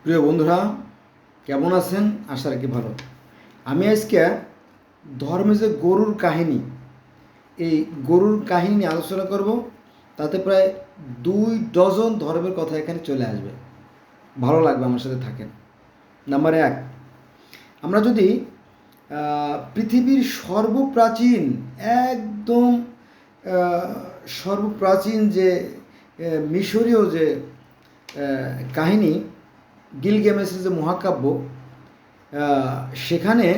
প্রিয় বন্ধুরা, কেমন আছেন? আশা রাখি ভালো। আমি আজকে ধর্মে যে গরুর কাহিনী, এই গরুর কাহিনী নিয়ে আলোচনা করব। তাতে প্রায় 2 ডজন ধর্মের কথা এখানে চলে আসবে। ভালো লাগবে, আমার সাথে থাকেন। নাম্বার 1, আমরা যদি পৃথিবীর সর্বপ্রাচীন, একদম সর্বপ্রাচীন যে মিশরীয় যে কাহিনী, গিলগেমেসের যে মহাকাব্য, সেখানে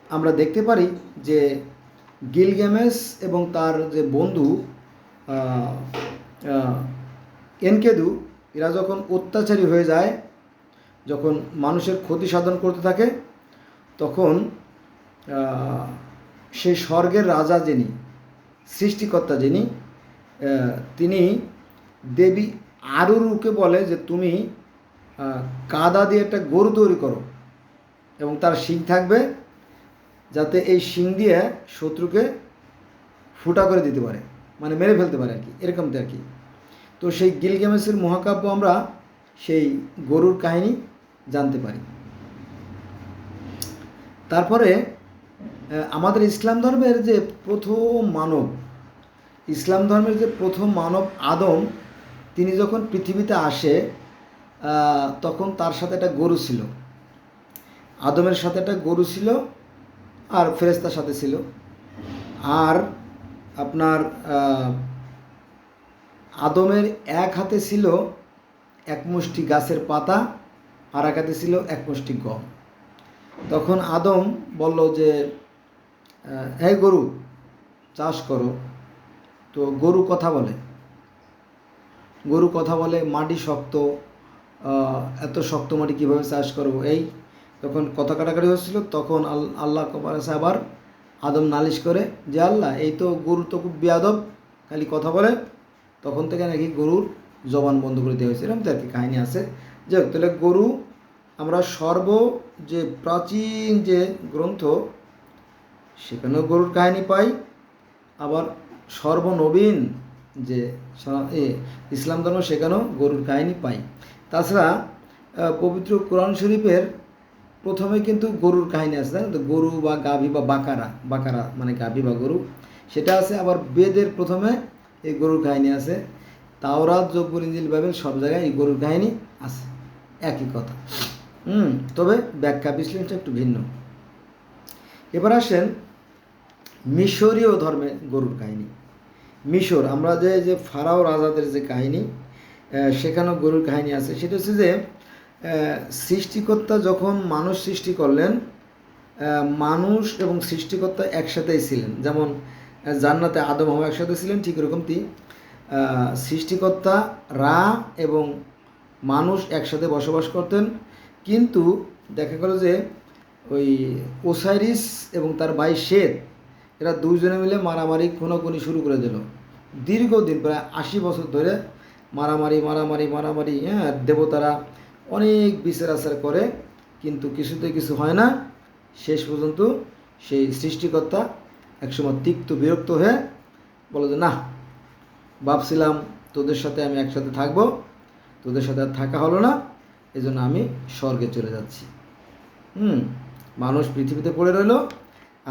আমরা দেখতে পারি যে গিলগেমেস এবং তার যে বন্ধু এনকেদু, এরা যখন অত্যাচারী হয়ে যায়, যখন মানুষের ক্ষতি সাধন করতে থাকে, তখন সেই স্বর্গের রাজা যিনি, সৃষ্টিকর্তা যিনি, তিনি দেবী আরুরুকে বলে যে তুমি কাদা দিয়ে একটা গরু তৈরি করো এবং তার শিং থাকবে, যাতে এই শিং দিয়ে শত্রুকে ফুটা করে দিতে পারে, মানে মেরে ফেলতে পারে আর কি, এরকমটা আর কি। তো সেই গিলগেমেসের মহাকাব্য আমরা সেই গরুর কাহিনী জানতে পারি। তারপরে আমাদের ইসলাম ধর্মের যে প্রথম মানব, আদম, তিনি যখন পৃথিবীতে আসে, তখন তার সাথে একটা গরু ছিল। আদমের সাথে একটা গরু ছিল, আর ফেরেশতার সাথে ছিল। আর আপনার আদমের এক হাতে ছিল এক মুষ্টি গাছের পাতা, আর এক হাতে ছিল এক মুষ্টি গম। তখন আদম বলল যে হে গরু, চাষ করো। তো গরু কথা বলে, মাটি শক্ত, এত শক্ত মাটি কীভাবে চাষ করবো, এই তখন কথা কাটাকাটি হচ্ছিল। তখন আল্লাহ কাছে আবার আদম নালিশ করে যে আল্লাহ, এই তো গরু তো খুব বেয়াদব, খালি কথা বলে। তখন থেকে নাকি গরুর জবান বন্ধ করে দেওয়া হয়েছে, এরকম আর কি কাহিনী আছে। যাই হোক, তাহলে গরু, আমরা যে প্রাচীন যে গ্রন্থ, সেখানেও গরুর কাহিনী পাই। আবার সর্বনবীন যে ইসলাম ধর্ম, সেখানেও গরুর কাহিনী পাই। তাছাড়া পবিত্র কোরআন শরীফের প্রথমে কিন্তু গরুর কাহিনী আছে, তো গরু বা গাভী বা বাকারা মানে গাভী বা গরু, সেটা আছে। আবার বেদের প্রথমে এই গরুর কাহিনী আছে। তাওরাত, জবুর, ইনজিল, বাইবেল সব জায়গায় এই গরুর কাহিনী আছে, একই কথা। তবে ব্যাখ্যা বিশ্লেষণটা একটু ভিন্ন। এবার আসেন মিশরীয় ধর্মে গরুর কাহিনী। মিশর, আমরা যে ফারাও রাজাদের যে কাহিনী, সেখানেও গরুর কাহিনী আছে। সেটা হচ্ছে যে সৃষ্টিকর্তা যখন মানুষ সৃষ্টি করলেন, মানুষ এবং সৃষ্টিকর্তা একসাথেই ছিলেন। যেমন জান্নাতে আদম হাওয়া একসাথে ছিলেন, ঠিক এরকমটি সৃষ্টিকর্তা রা এবং মানুষ একসাথে বসবাস করতেন। কিন্তু দেখা গেল যে ওই ওসাইরিস এবং তার ভাই সেত, এরা দুইজনে মিলে মারামারি খুনোখুনি শুরু করে দিল। দীর্ঘদিন, প্রায় 80 বছর ধরে মারামারি। হ্যাঁ, দেবতারা অনেক বিচার আচার করে, কিন্তু কিছুতেই কিছু হয় না। শেষ পর্যন্ত সেই সৃষ্টিকর্তা একসময় তিক্ত বিরক্ত হয়ে বলে যে না, ভাবছিলাম তোদের সাথে আমি একসাথে থাকবো, তোদের সাথে আর থাকা হলো না, এজন্য আমি স্বর্গে চলে যাচ্ছি। মানুষ পৃথিবীতে পড়ে রইল,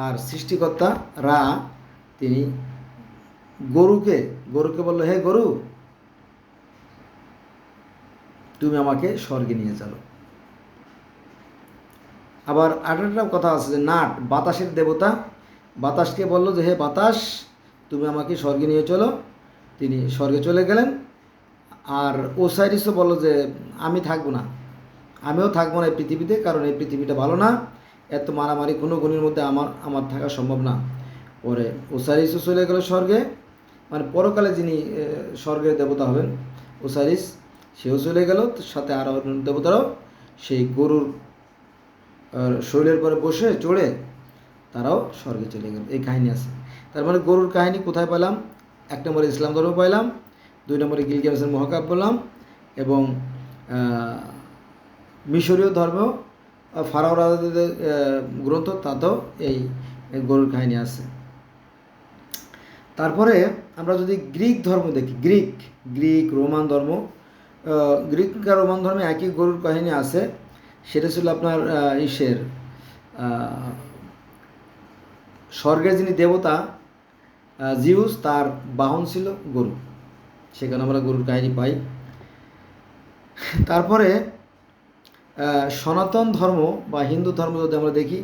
আর সৃষ্টিকর্তা রা, তিনি গরুকে বললো, হে গরু, তুমি আমাকে স্বর্গে নিয়ে চলো। আবার আরেকটা কথা আছে যে নাট, বাতাসের দেবতা, বাতাসকে বলল যে হে বাতাস, তুমি আমাকে স্বর্গে নিয়ে চলো। তিনি স্বর্গে চলে গেলেন। আর ওসাইরিসও বলল যে আমিও থাকবো না এই পৃথিবীতে, কারণ এই পৃথিবীটা ভালো না, এত মারামারি খুনোখুনির মধ্যে আমার থাকা সম্ভব না। পরে ওসাইরিসও চলে গেল স্বর্গে, মানে পরকালে যিনি স্বর্গের দেবতা হবেন ওসাইরিস, সেও চলে গেল, সাথে আরও দেবতারাও সেই গরুর শরীরের পরে চড়ে তারাও স্বর্গে চলে গেল। এই কাহিনী আছে। তার মানে গরুর কাহিনী কোথায় পেলাম? 1 নম্বরে ইসলাম ধর্ম পাইলাম, 2 নম্বরে গিলগেমেসের মহাকাব্য বললাম, এবং মিশরীয় ধর্ম, ফারাও রাজাদের গ্রন্থ, তাতেও এই গরুর কাহিনী আছে। তারপরে আমরা যদি গ্রিক ধর্ম দেখি, গ্রিক রোমান ধর্ম, গ্রিক আর রোমান ধর্মে একই গরুর কাহিনী আছে। সেটা ছিল আপনার ইসের স্বর্গের যিনি দেবতা জিউস, তার বাহন ছিল গরু। সেখানে আমরা গরুর কাহিনী পাই। তারপরে সনাতন ধর্ম বা হিন্দু ধর্ম যদি আমরা দেখি,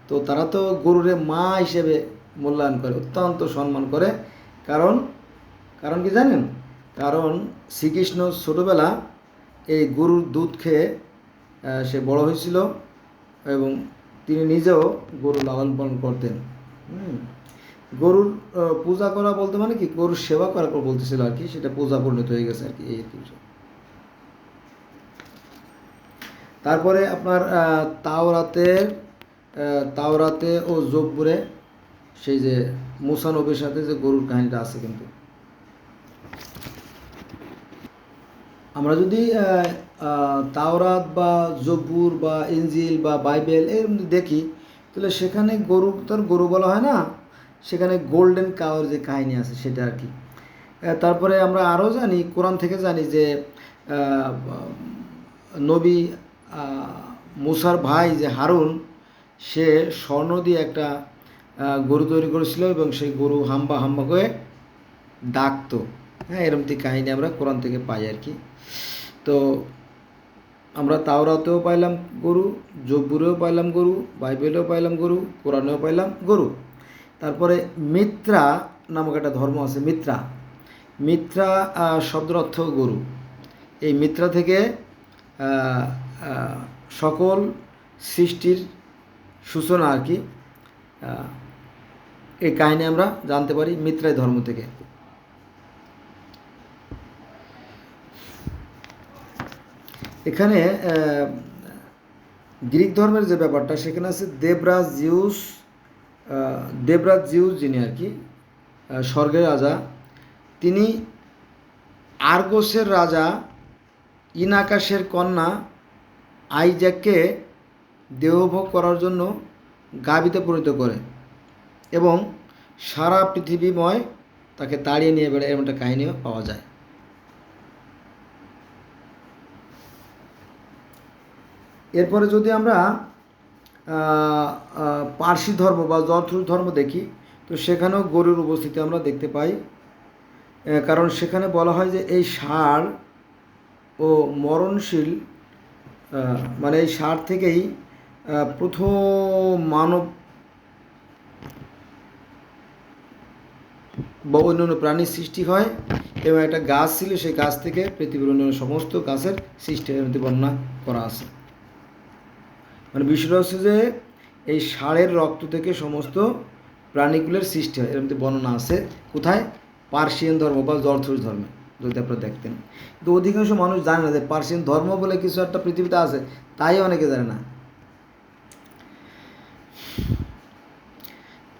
তো তারা তো গরুরে মা হিসেবে মূল্যায়ন করে, অত্যন্ত সম্মান করে। কারণ কারণ কি জানেন? কারণ শ্রীকৃষ্ণ ছোটোবেলা এই গরুর দুধ খেয়ে সে বড় হয়েছিল, এবং তিনি নিজেও গরু লালন পালন করতেন। গরুর পূজা করা বলতে মানে কি, গরুর সেবা করা বলতেছিল আর কি, সেটা পূজা পরিণত হয়ে গেছে আর কি, এই আর কি। তারপরে আপনার তাওরাতে ও জব্বুরে সেই যে মুসা নবীর সাথে যে গরুর কাহিনীটা আছে। কিন্তু আমরা যদি তাওরাত বা জব্বুর বা ইনজিল বা বাইবেল এর দেখি, তাহলে সেখানে গরু বলা হয় না, সেখানে গোল্ডেন কাউর যে কাহিনী আছে সেটা আর কি। তারপরে আমরা আরও জানি, কোরআন থেকে জানি যে নবী মুসার ভাই যে হারুন, সে স্বর্ণ দিয়ে একটা গরু তৈরি করেছিল, এবং সেই গরু হাম্বা হাম্বা করে ডাকতো। হ্যাঁ, এরকম কাহিনী আমরা কোরআন থেকে পাই আর কি। তো আমরা তাওরাতেও পাইলাম গরু, জব্বুরেও পাইলাম গরু, বাইবেলেও পাইলাম গরু, কোরআনেও পাইলাম গরু। তারপরে মিত্রা নামক একটা ধর্ম আছে। মিত্রা শব্দের অর্থ গরু। এই মিত্রা থেকে সকল সৃষ্টির সূচনা আর কি। এই কাহিনী আমরা জানতে পারি মিত্রাই ধর্ম থেকে। এখানে গ্রিক ধর্মের যে ব্যাপারটা, সেখানে আছে দেবরাজ জিউস যিনি আর কি স্বর্গের রাজা, তিনি আর্গোসের রাজা ইনাকাসের কন্যা আইজ্যাককে দেহভোগ করার জন্য গাভীতে পরিণত করে, এবং সারা পৃথিবীময় তাকে তাড়িয়ে নিয়ে বেড়ায়, এরকম একটা কাহিনীও পাওয়া যায়। এরপরে যদি আমরা পার্সি ধর্ম বা জরথুস্ট ধর্ম দেখি, তো সেখানেও গরুর উপস্থিতি আমরা দেখতে পাই। কারণ সেখানে বলা হয় যে এই ষাঁড় ও মরণশীল, মানে এই ষাঁড় থেকেই প্রথম মানব বা অন্যান্য প্রাণীর সৃষ্টি হয়, এবং একটা গাছ ছিল, সেই গাছ থেকে পৃথিবীর অন্যান্য সমস্ত গাছের সৃষ্টি বর্ণনা করা আছে। মানে বিষয়টা হচ্ছে যে এই ষাঁড়ের রক্ত থেকে সমস্ত প্রাণীগুলোর সৃষ্টি হয়, এরকম বর্ণনা আছে। কোথায়? পার্সিয়ান ধর্ম বা জরথুস্ট ধর্মে যদি আপনারা দেখতেন। কিন্তু অধিকাংশ মানুষ জানে না যে পার্সিয়ান ধর্ম বলে কিছু একটা পৃথিবীতে আছে, তাই অনেকে জানে না।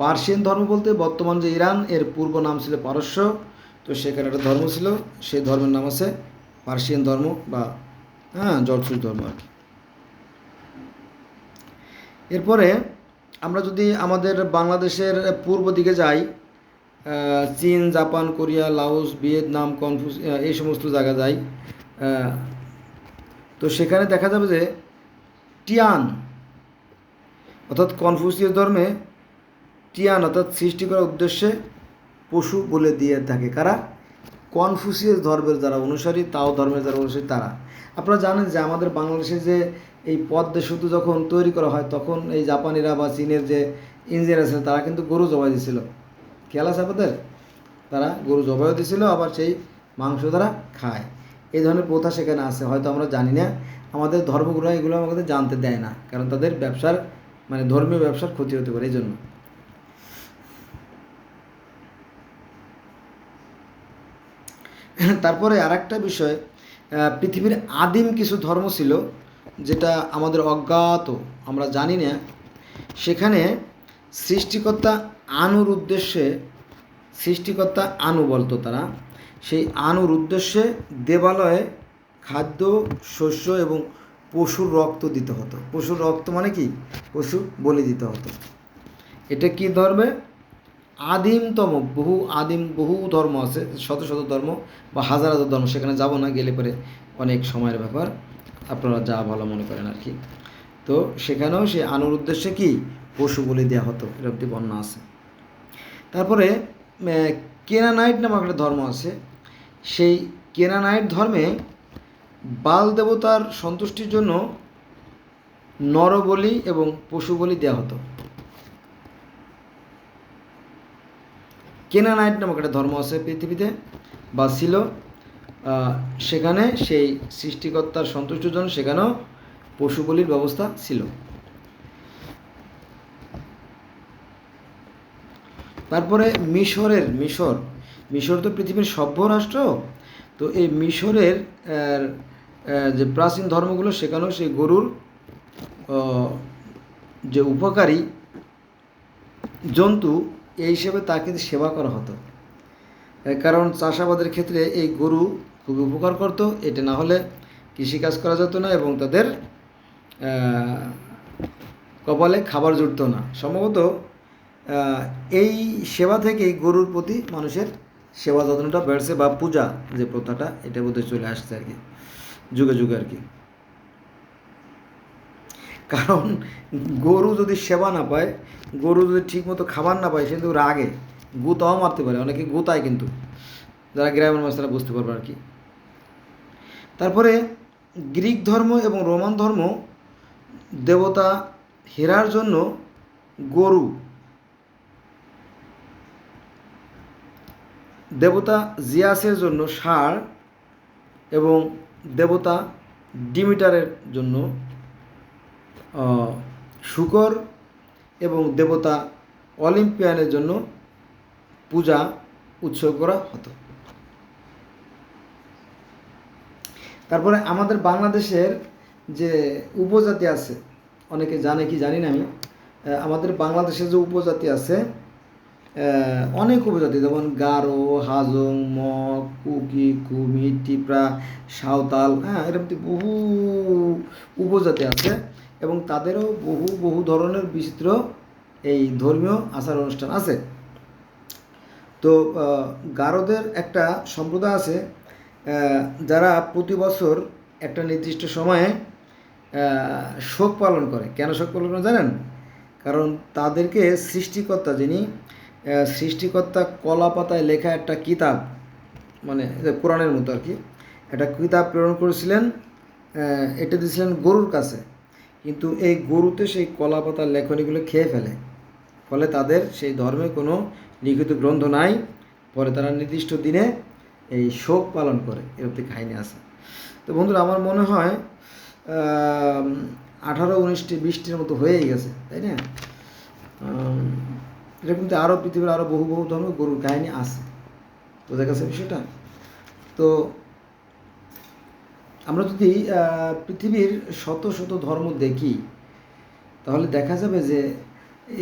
পার্সিয়ান ধর্ম বলতে বর্তমান যে ইরান, এর পূর্ব নাম ছিল পারস্য। তো সেখানে একটা ধর্ম ছিল, সেই ধর্মের নাম আছে পার্সিয়ান ধর্ম বা জরথুস্ট ধর্ম আর কি। এরপরে আমরা যদি আমাদের বাংলাদেশের পূর্ব দিকে যাই, চীন, জাপান, কোরিয়া, লাওস, ভিয়েতনাম, এই সমস্ত জায়গা যাই, তো সেখানে দেখা যাবে যে টিয়ান অর্থাৎ কনফুসিয়াস ধর্মে টিয়ান অর্থাৎ সৃষ্টি করার উদ্দেশ্যে পশু বলে দিয়ে থাকে। কারা? কনফুসিয়াস ধর্মের যারা অনুসারী, তাও ধর্মের যারা অনুসারী তারা। আপনারা জানেন যে আমাদের বাংলাদেশে যে এই পদ্মা সেতু যখন তৈরি করা হয়, তখন এই জাপানিরা বা চীনের যে ইঞ্জিনিয়ার আছে, তারা কিন্তু গরু জবাই দিয়েছিল। খেয়াল আছে আপনাদের? তারা গরু জবাইও দিয়েছিল, আবার সেই মাংস তারা খায়। এই ধরনের প্রথা সেখানে আছে, হয়তো আমরা জানি না। আমাদের ধর্মগুলো এগুলো আমাদের জানতে দেয় না, কারণ তাদের ব্যবসার মানে ধর্মীয় ব্যবসার ক্ষতি হতে পারে, এই জন্য। তারপরে আরেকটা বিষয়, পৃথিবীর আদিম কিছু ধর্ম ছিল যেটা আমাদের অজ্ঞাত, আমরা জানি না। সেখানে সৃষ্টিকর্তা আনু বলতো তারা। সেই আনুর উদ্দেশ্যে দেবালয়ে খাদ্য, শস্য এবং পশুর রক্ত দিতে হতো। পশুর রক্ত মানে কি? পশু বলি দিতে হতো। এটা কি ধর্মে? আদিমতম বহু ধর্ম আছে, শত শত ধর্ম বা হাজার হাজার ধর্ম, সেখানে যাব না, গেলে পরে অনেক সময়ের ব্যাপার, আপনারা যা ভালো মনে করেন আর কি। তো সেখানেও সেই আনুর উদ্দেশ্যে কি পশু বলি দেওয়া হতো, এরকম একটি বর্ণনা আছে। তারপরে কেনানাইট নামক একটা ধর্ম আছে। সেই কেনানাইট ধর্মে বাল দেবতার সন্তুষ্টির জন্য নরবলি এবং পশু বলি দেওয়া হতো। কেনানাইট নামক একটা ধর্ম আছে পৃথিবীতে বা ছিল, সেখানে সেই সৃষ্টিকর্তার সন্তুষ্টির জন্য সেখানেও পশু বলির ব্যবস্থা ছিল। তারপরে মিশর তো পৃথিবীর সভ্য রাষ্ট্র। তো এই মিশরের যে প্রাচীন ধর্মগুলো সেখানেও সেই গরুর যে উপকারী জন্তু এই হিসেবে তাকে সেবা করা হতো, কারণ চাষাবাদের ক্ষেত্রে এই গরু খুবই উপকার করত। এটা না হলে কৃষিকাজ করা যেত না এবং তাদের কপালে খাবার জুটতো না। সম্ভবত এই সেবা থেকেই গরুর প্রতি মানুষের সেবা যত্নটা বেড়েছে, বা পূজা যে প্রথাটা এটা বোধহয় চলে আসছে আর কি, যুগে যুগে আর কি। কারণ গরু যদি সেবা না পায়, গরু যদি ঠিকমতো খাবার না পায়, সে কিন্তু রাগে গুতাও মারতে পারে, অনেকে গুতায় কিন্তু, যারা গ্রামের মানুষ তারা বুঝতে পারবে আর কি। তারপরে গ্রিক ধর্ম এবং রোমান ধর্ম দেবতা হেরার জন্য গরু, দেবতা জিয়াসের জন্য ষাঁড় এবং দেবতা ডিমিটারের জন্য শূকর এবং দেবতা অলিম্পিয়ানের জন্য পূজা উৎসর্গ করা হতো। তারপরে আমাদের বাংলাদেশের যে উপজাতি আছে, অনেকে জানে কি জানি না আমি, আমাদের বাংলাদেশের যে উপজাতি আছে অনেক উপজাতি, যেমন গারো, হাজং, মগ, কুকি, কুমি, টিপরা, সাঁওতাল, এরকম বহু উপজাতি আছে এবং তাদেরও বহু ধরনের বিচিত্র এই ধর্মীয় আচার অনুষ্ঠান আছে। তো গারোদের একটা সম্প্রদায় আছে যারা প্রতি বছর একটা নির্দিষ্ট সময়ে শোক পালন করে। কেন শোক পালন করে জানেন? কারণ তাদেরকে সৃষ্টিকর্তা, যিনি সৃষ্টিকর্তা কলা পাতায় লেখা একটা কিতাব, মানে কোরআনের মতো আর কি, একটা কিতাব প্রেরণ করেছিলেন, এটা দিয়েছিলেন গরুর কাছে, কিন্তু এই গরুতে সেই কলা পাতার লেখনীগুলো খেয়ে ফেলে, ফলে তাদের সেই ধর্মে কোনো লিখিত গ্রন্থ নাই। পরে তারা নির্দিষ্ট দিনে এই শোক পালন করে, এরকম কাহিনী আছে। তো বন্ধুরা, আমার মনে হয় 18, 19টি 20টির মতো হয়েই গেছে, তাই না? এরকম তো আরও পৃথিবীর আরও বহু ধর্ম গরুর কাহিনী আছে, বোঝা গেছে বিষয়টা? তো আমরা যদি পৃথিবীর শত ধর্ম দেখি, তাহলে দেখা যাবে যে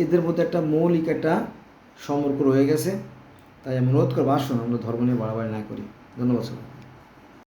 এদের মধ্যে একটা মৌলিক একটা সম্পর্ক রয়ে গেছে। তাই আমি অনুরোধ করবো, আসুন আমরা ধর্ম নিয়ে বাড়াবাড়ি না করি। ধন্যবাদ সবাই।